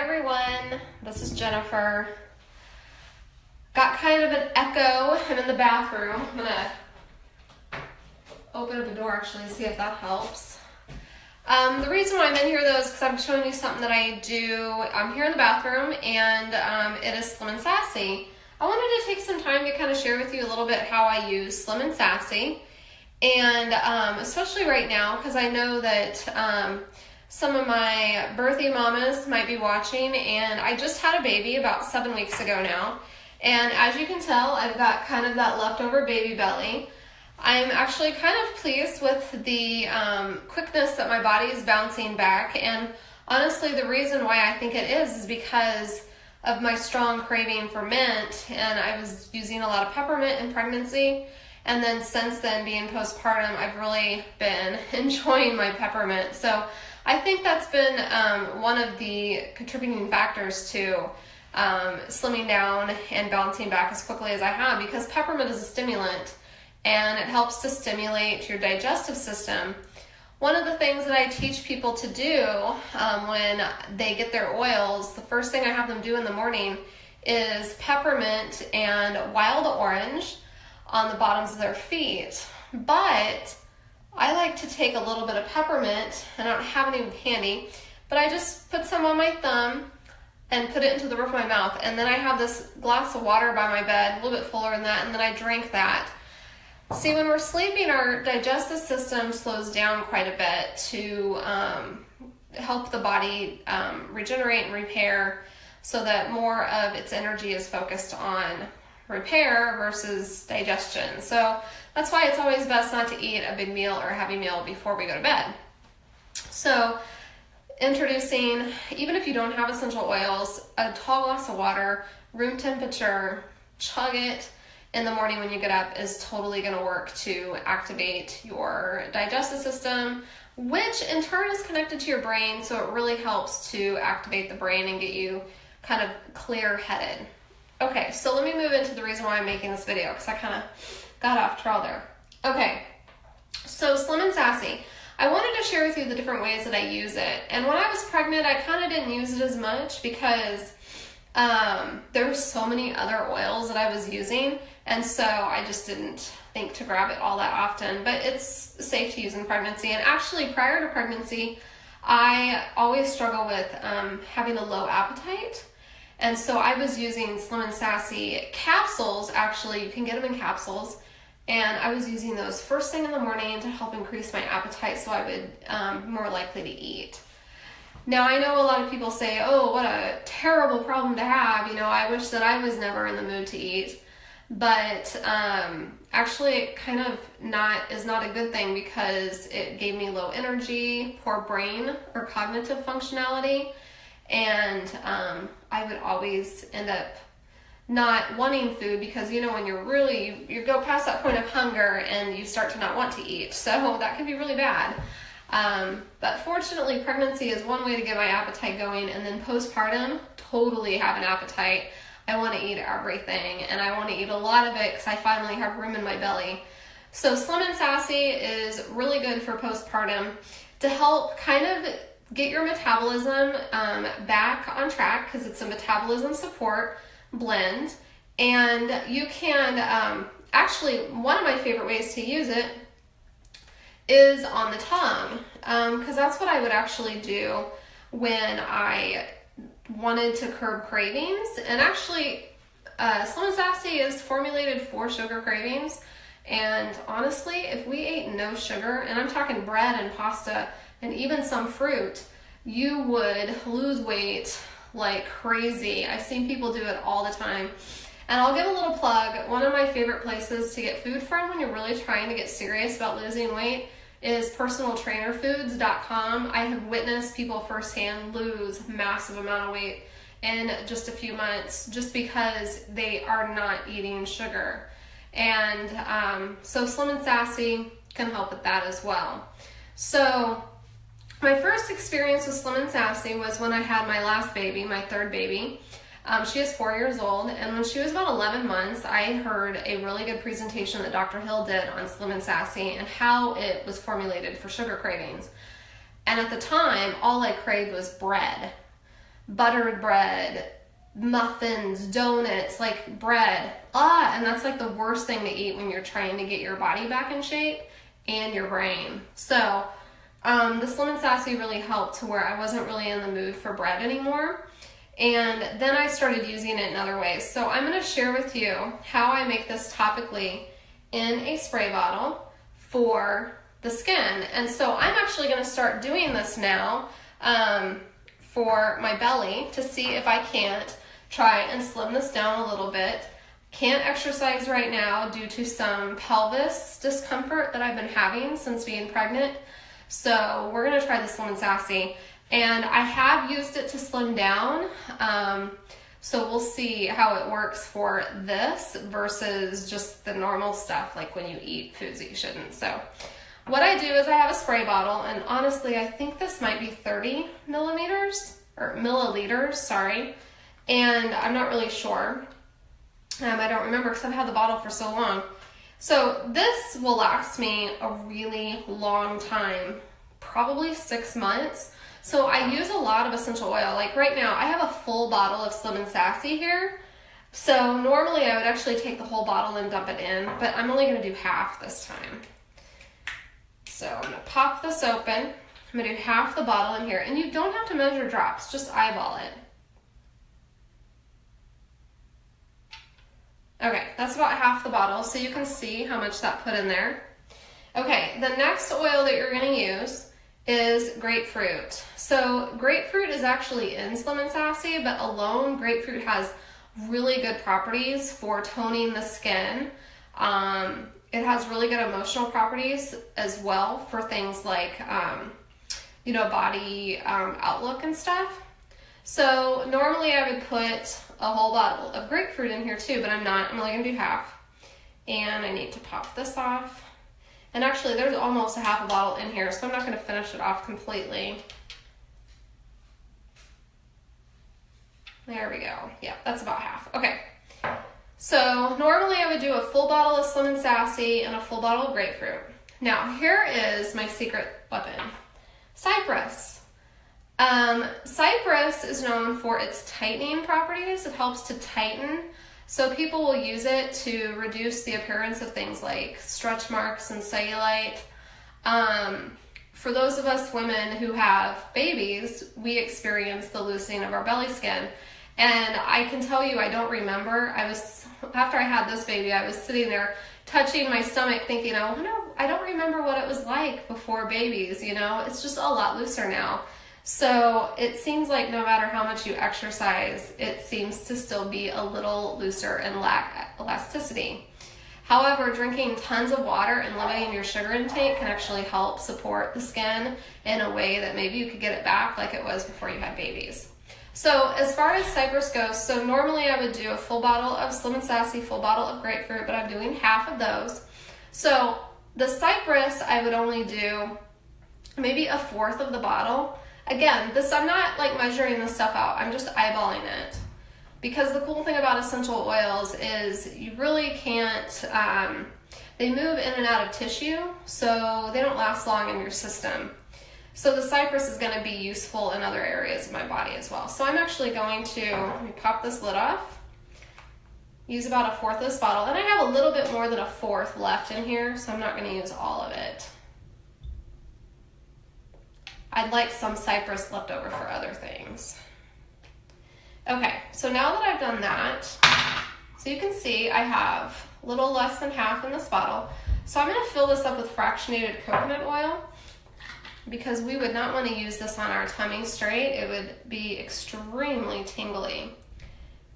everyone, this is Jennifer. Got kind of an echo. I'm in the bathroom. I'm gonna open up the door actually and see if that helps. The reason why I'm in here though is because I'm showing you something that I do. I'm here in the bathroom and it is Slim and Sassy. I wanted to take some time to kind of share with you a little bit how I use Slim and Sassy, and especially right now because I know that some of my birthing mamas might be watching, and I just had a baby about 7 weeks ago now, and as you can tell I've got kind of that leftover baby belly. I'm actually kind of pleased with the quickness that my body is bouncing back, and honestly the reason why I think it is because of my strong craving for mint, and I was using a lot of peppermint in pregnancy, and then since then being postpartum I've really been enjoying my peppermint. So I think that's been one of the contributing factors to slimming down and bouncing back as quickly as I have, because peppermint is a stimulant and it helps to stimulate your digestive system. One of the things that I teach people to do when they get their oils, the first thing I have them do in the morning is peppermint and wild orange on the bottoms of their feet. But I like to take a little bit of peppermint, and I don't have any handy, but I just put some on my thumb and put it into the roof of my mouth, and then I have this glass of water by my bed, a little bit fuller than that, and then I drink that. See, when we're sleeping, our digestive system slows down quite a bit to help the body regenerate and repair, so that more of its energy is focused on repair versus digestion. So that's why it's always best not to eat a big meal or a heavy meal before we go to bed. So introducing, even if you don't have essential oils, a tall glass of water, room temperature, chug it in the morning when you get up is totally going to work to activate your digestive system, which in turn is connected to your brain, so it really helps to activate the brain and get you kind of clear-headed. Okay, so let me move into the reason why I'm making this video, because I kind of got off trail there. Okay, so Slim and Sassy. I wanted to share with you the different ways that I use it. And when I was pregnant, I kind of didn't use it as much because there were so many other oils that I was using, and so I just didn't think to grab it all that often. But it's safe to use in pregnancy, and actually prior to pregnancy, I always struggle with having a low appetite. And so I was using Slim and Sassy capsules. Actually, you can get them in capsules. And I was using those first thing in the morning to help increase my appetite so I would be more likely to eat. Now, I know a lot of people say, oh, what a terrible problem to have. You know, I wish that I was never in the mood to eat. But actually, it kind of is not a good thing, because it gave me low energy, poor brain or cognitive functionality. And I would always end up not wanting food, because you know when you go past that point of hunger and you start to not want to eat, so that can be really bad. But fortunately pregnancy is one way to get my appetite going, and then postpartum, totally have an appetite. I want to eat everything, and I want to eat a lot of it because I finally have room in my belly. So Slim and Sassy is really good for postpartum to help kind of get your metabolism back on track, because it's a metabolism support blend. And you can actually, one of my favorite ways to use it is on the tongue, because that's what I would actually do when I wanted to curb cravings. And actually Slim and Sassy is formulated for sugar cravings, and honestly if we ate no sugar, and I'm talking bread and pasta and even some fruit, you would lose weight like crazy. I've seen people do it all the time. And I'll give a little plug. One of my favorite places to get food from when you're really trying to get serious about losing weight is personaltrainerfoods.com. I have witnessed people firsthand lose massive amount of weight in just a few months just because they are not eating sugar. And so Slim and Sassy can help with that as well. So my first experience with Slim and Sassy was when I had my last baby, my third baby. She is 4 years old, and when she was about 11 months, I heard a really good presentation that Dr. Hill did on Slim and Sassy and how it was formulated for sugar cravings. And at the time, all I craved was bread. buttered bread, muffins, donuts, like bread. And that's like the worst thing to eat when you're trying to get your body back in shape and your brain. So the Slim and Sassy really helped to where I wasn't really in the mood for bread anymore. And then I started using it in other ways. So I'm going to share with you how I make this topically in a spray bottle for the skin. And so I'm actually going to start doing this now for my belly to see if I can't try and slim this down a little bit. Can't exercise right now due to some pelvis discomfort that I've been having since being pregnant. So we're going to try the Slim and Sassy. And I have used it to slim down. So we'll see how it works for this versus just the normal stuff, like when you eat foods that you shouldn't. So what I do is I have a spray bottle, and honestly, I think this might be 30 milliliters, sorry. And I'm not really sure. I don't remember because I've had the bottle for so long. So this will last me a really long time, probably 6 months. So I use a lot of essential oil. Like right now, I have a full bottle of Slim and Sassy here. So normally I would actually take the whole bottle and dump it in, but I'm only gonna do half this time. So I'm gonna pop this open. I'm gonna do half the bottle in here, and you don't have to measure drops, just eyeball it. Okay, that's about half the bottle, so you can see how much that put in there. Okay, the next oil that you're gonna use is grapefruit. So grapefruit is actually in Slim and Sassy, but alone grapefruit has really good properties for toning the skin. It has really good emotional properties as well for things like, body outlook and stuff. So normally I would put a whole bottle of grapefruit in here too, but I'm not. I'm only gonna do half. And I need to pop this off. And actually there's almost a half a bottle in here, so I'm not gonna finish it off completely. There we go. Yeah, that's about half. Okay. So normally I would do a full bottle of Slim and Sassy and a full bottle of grapefruit. Now here is my secret weapon. Cypress. Cypress is known for its tightening properties. It helps to tighten. So people will use it to reduce the appearance of things like stretch marks and cellulite. For those of us women who have babies, we experience the loosening of our belly skin. And I can tell you, I don't remember. After I had this baby, I was sitting there touching my stomach thinking, I don't remember what it was like before babies, It's just a lot looser now. So it seems like no matter how much you exercise, it seems to still be a little looser and lack elasticity. However, drinking tons of water and limiting your sugar intake can actually help support the skin in a way that maybe you could get it back like it was before you had babies. So as far as Cypress goes, so normally I would do a full bottle of Slim and Sassy, full bottle of grapefruit, but I'm doing half of those. So the Cypress, I would only do maybe a fourth of the bottle. Again, I'm not like measuring this stuff out, I'm just eyeballing it. Because the cool thing about essential oils is you really can't, they move in and out of tissue, so they don't last long in your system. So the Cypress is going to be useful in other areas of my body as well. So I'm actually going to, let me pop this lid off, use about a fourth of this bottle, and I have a little bit more than a fourth left in here, so I'm not going to use all of it. I'd like some Cypress left over for other things. Okay, so now that I've done that, so you can see I have a little less than half in this bottle. So I'm going to fill this up with fractionated coconut oil because we would not want to use this on our tummy straight. It would be extremely tingly.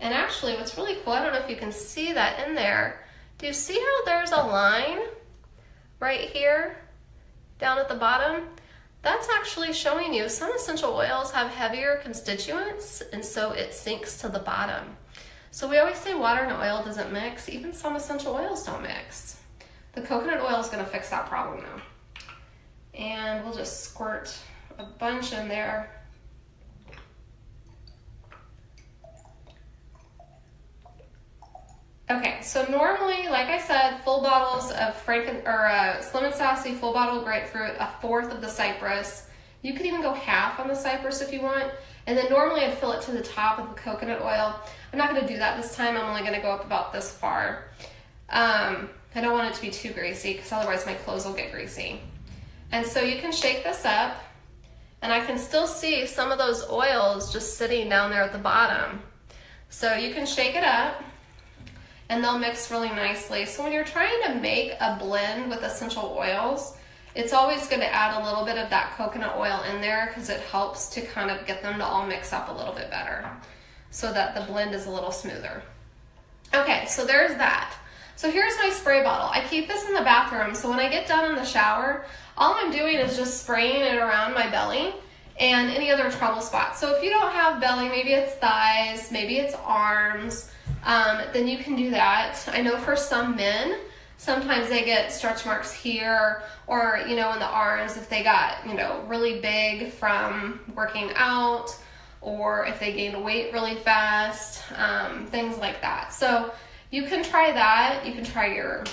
And actually what's really cool, I don't know if you can see that in there. Do you see how there's a line right here down at the bottom? That's actually showing you some essential oils have heavier constituents, and so it sinks to the bottom. So we always say water and oil doesn't mix. Even some essential oils don't mix. The coconut oil is going to fix that problem though. And we'll just squirt a bunch in there. Okay, so normally, like I said, full bottles of Slim and Sassy, full bottle of grapefruit, a fourth of the Cypress, You could even go half on the cypress if you want. And then normally I'd fill it to the top with the coconut oil. I'm not gonna do that this time. I'm only gonna go up about this far. I don't want it to be too greasy because otherwise my clothes will get greasy. And so you can shake this up, and I can still see some of those oils just sitting down there at the bottom. So you can shake it up and they'll mix really nicely. So when you're trying to make a blend with essential oils, it's always going to add a little bit of that coconut oil in there because it helps to kind of get them to all mix up a little bit better so that the blend is a little smoother. Okay, so there's that. So here's my spray bottle. I keep this in the bathroom, so when I get done in the shower, all I'm doing is just spraying it around my belly and any other trouble spots. So if you don't have belly, maybe it's thighs, maybe it's arms, then you can do that. I know for some men, sometimes they get stretch marks here or, you know, in the arms if they got, you know, really big from working out or if they gained weight really fast, things like that. So you can try that. You can try your,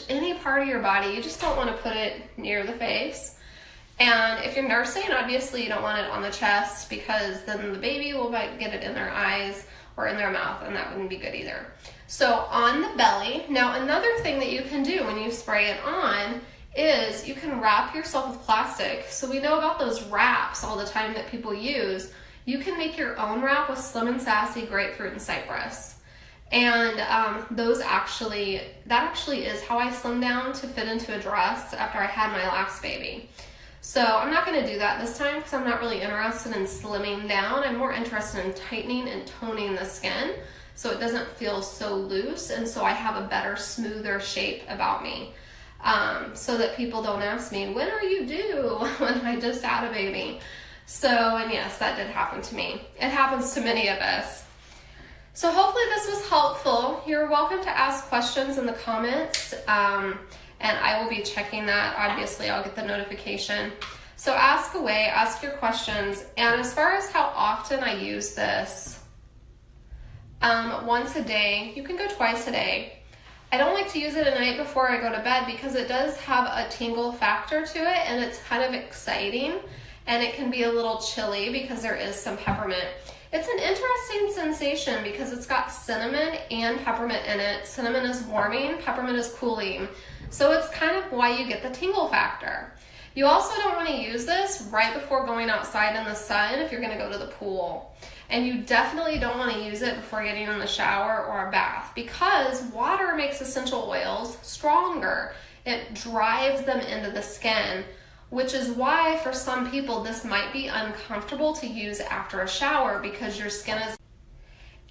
any part of your body. You just don't want to put it near the face. And if you're nursing, obviously you don't want it on the chest because then the baby will get it in their eyes or in their mouth, and that wouldn't be good either. So on the belly. Now another thing that you can do when you spray it on is you can wrap yourself with plastic. So we know about those wraps all the time that people use. You can make your own wrap with Slim and Sassy, grapefruit, and cypress. And that actually is how I slimmed down to fit into a dress after I had my last baby. So I'm not going to do that this time because I'm not really interested in slimming down. I'm more interested in tightening and toning the skin so it doesn't feel so loose, and so I have a better, smoother shape about me. So that people don't ask me, when are you due? When I just had a baby. So, and yes, that did happen to me. It happens to many of us. So hopefully this was helpful. You're welcome to ask questions in the comments, and I will be checking that. Obviously, I'll get the notification. So ask away, ask your questions. And as far as how often I use this, once a day. You can go twice a day. I don't like to use it at night before I go to bed because it does have a tingle factor to it, and it's kind of exciting, and it can be a little chilly because there is some peppermint. It's an interesting sensation because it's got cinnamon and peppermint in it. Cinnamon is warming, peppermint is cooling. So it's kind of why you get the tingle factor. You also don't want to use this right before going outside in the sun if you're going to go to the pool. And you definitely don't want to use it before getting in the shower or a bath because water makes essential oils stronger. It drives them into the skin, which is why for some people this might be uncomfortable to use after a shower because your skin is,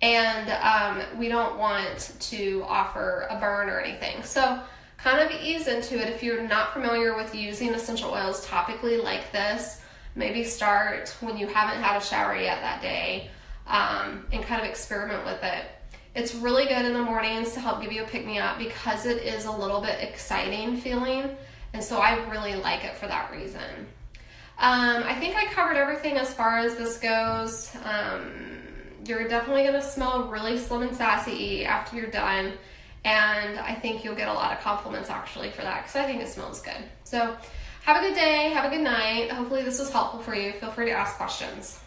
and we don't want to offer a burn or anything. So kind of ease into it. If you're not familiar with using essential oils topically like this, maybe start when you haven't had a shower yet that day, and kind of experiment with it. It's really good in the mornings to help give you a pick-me-up because it is a little bit exciting feeling. And so I really like it for that reason. I think I covered everything as far as this goes. You're definitely going to smell really slim and sassy after you're done. And I think you'll get a lot of compliments actually for that because I think it smells good. So have a good day. Have a good night. Hopefully this was helpful for you. Feel free to ask questions.